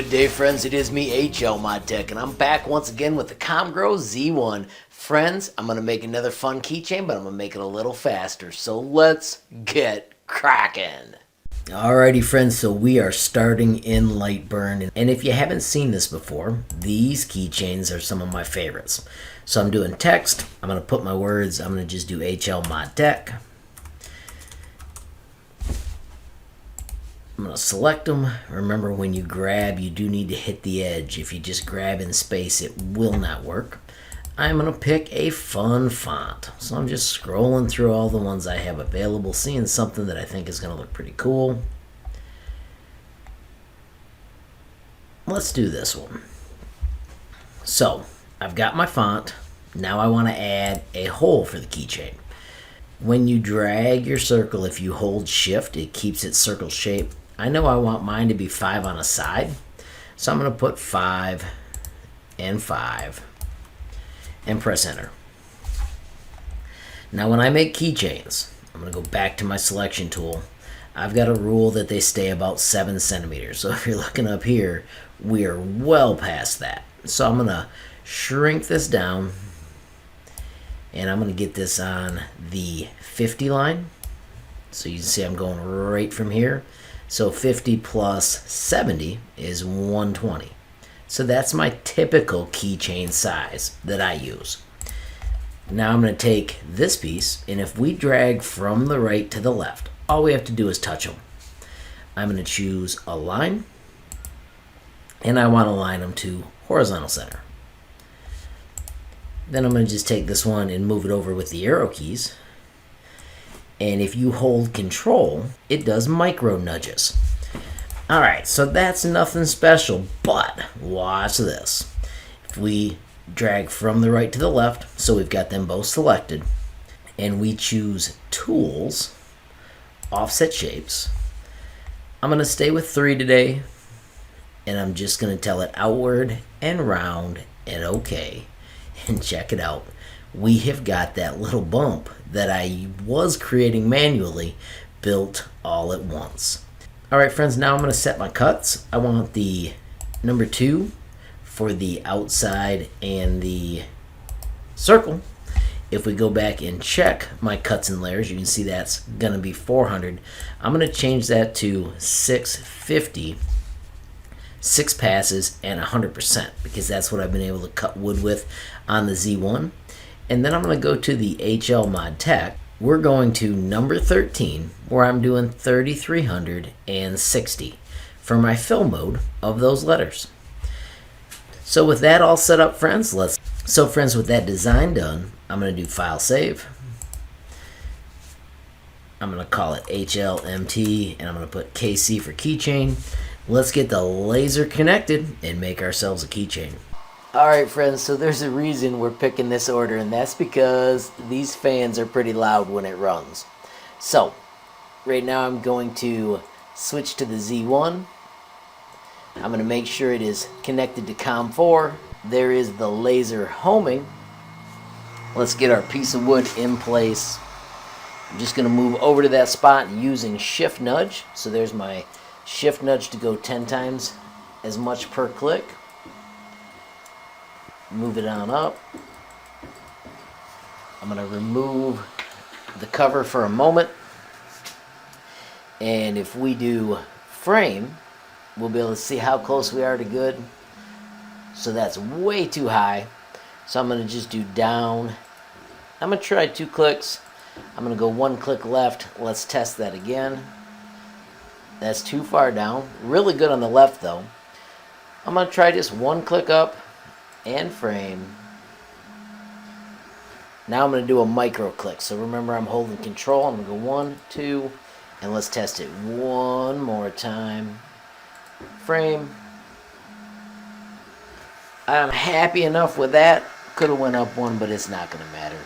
Good day, friends. It is me, HLModTech, and I'm back once again with the Comgrow Z1. Friends, I'm going to make another fun keychain, but I'm going to make it a little faster. So let's get cracking. Alrighty, friends, so we are starting in Lightburn. And if you haven't seen this before, these keychains are some of my favorites. So I'm doing text. I'm going to put my words. I'm going to just do HLModTech. I'm going to select them. Remember, when you grab, you do need to hit the edge. If you just grab in space, it will not work. I'm going to pick a fun font. So I'm just scrolling through all the ones I have available, seeing something that I think is going to look pretty cool. Let's do this one. So I've got my font. Now I want to add a hole for the keychain. When you drag your circle, if you hold shift, it keeps its circle shape. I know I want mine to be 5 on a side, so I'm going to put 5 and 5 and press enter. Now when I make keychains, I'm going to go back to my selection tool. I've got a rule that they stay about 7 centimeters. So if you're looking up here, we are well past that. So I'm going to shrink this down, and I'm going to get this on the 50 line. So you can see I'm going right from here. So 50 plus 70 is 120. So that's my typical keychain size that I use. Now I'm going to take this piece, and if we drag from the right to the left, all we have to do is touch them. I'm going to choose Align, and I want to align them to horizontal center. Then I'm going to just take this one and move it over with the arrow keys. And if you hold Control, it does micro nudges. Alright, so that's nothing special, but watch this. If we drag from the right to the left, so we've got them both selected, and we choose Tools, Offset Shapes, I'm going to stay with 3 today, and I'm just going to tell it outward and round and OK. And check it out. We have got that little bump that I was creating manually built all at once. Alright, friends, now I'm going to set my cuts. I want the number 2 for the outside and the circle. If we go back and check my cuts and layers, you can see that's going to be 400. I'm going to change that to 650, 6 passes, and 100%, because that's what I've been able to cut wood with on the Z1. And then I'm going to go to the HLModTech. We're going to number 13, where I'm doing 3360 for my fill mode of those letters. So with that all set up, friends, with that design done, I'm going to do File Save. I'm going to call it HLMT, and I'm going to put KC for keychain. Let's get the laser connected and make ourselves a keychain. Alright, friends, so there's a reason we're picking this order, and that's because these fans are pretty loud when it runs. So right now I'm going to switch to the Z1. I'm going to make sure it is connected to COM4. There is the laser homing. Let's get our piece of wood in place. I'm just going to move over to that spot using shift nudge. So there's my shift nudge to go 10 times as much per click. Move it on up. I'm going to remove the cover for a moment. And if we do frame, we'll be able to see how close we are to good. So that's way too high. So I'm going to just do down. I'm going to try 2 clicks. I'm going to go 1 click left. Let's test that again. That's too far down. Really good on the left though. I'm going to try just 1 click up and frame. Now I'm going to do a micro click. So remember, I'm holding Control. I'm going to go 1, 2, and let's test it one more time. Frame. I'm happy enough with that. Could have went up 1, but it's not going to matter.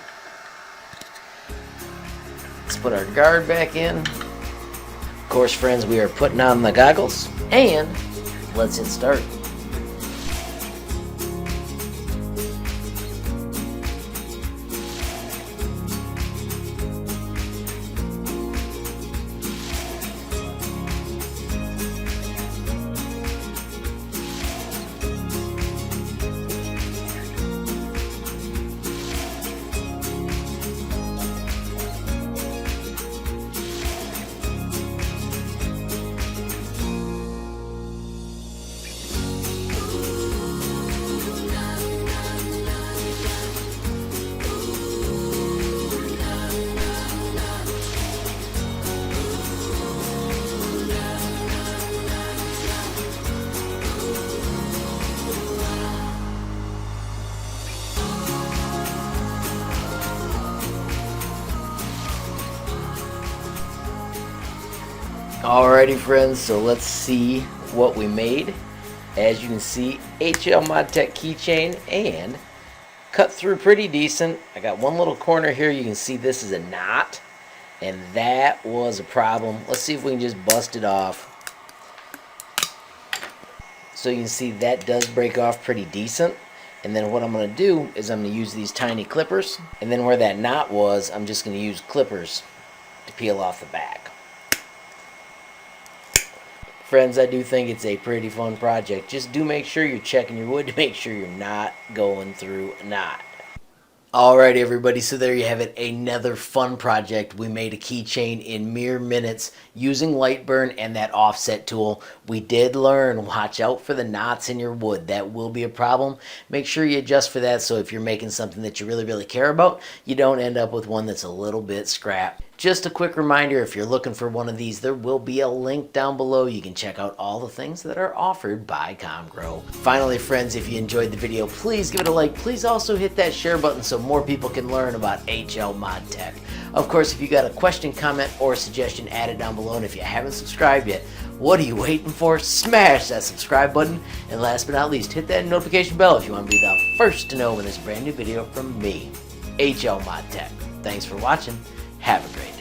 Let's put our guard back in. Of course, friends, we are putting on the goggles, and let's hit start. Alrighty friends, so let's see what we made. As you can see, HLModTech keychain and cut through pretty decent. I got one little corner here. You can see this is a knot, and that was a problem. Let's see if we can just bust it off. So you can see that does break off pretty decent. And then what I'm going to do is I'm going to use these tiny clippers, and then where that knot was, I'm just going to use clippers to peel off the back. Friends, I do think it's a pretty fun project. Just do make sure you're checking your wood to make sure you're not going through a knot. Alright everybody, so there you have it, another fun project. We made a keychain in mere minutes using Lightburn and that offset tool. We did learn, watch out for the knots in your wood. That will be a problem. Make sure you adjust for that so if you're making something that you really care about, you don't end up with one that's a little bit scrapped. Just a quick reminder, if you're looking for one of these, there will be a link down below. You can check out all the things that are offered by Comgrow. Finally, friends, if you enjoyed the video, please give it a like. Please also hit that share button so more people can learn about HLModTech. Of course, if you got a question, comment, or suggestion, add it down below. And if you haven't subscribed yet, what are you waiting for? Smash that subscribe button. And last but not least, hit that notification bell if you want to be the first to know when there's a brand new video from me, HLModTech. Thanks for watching. Have a great day.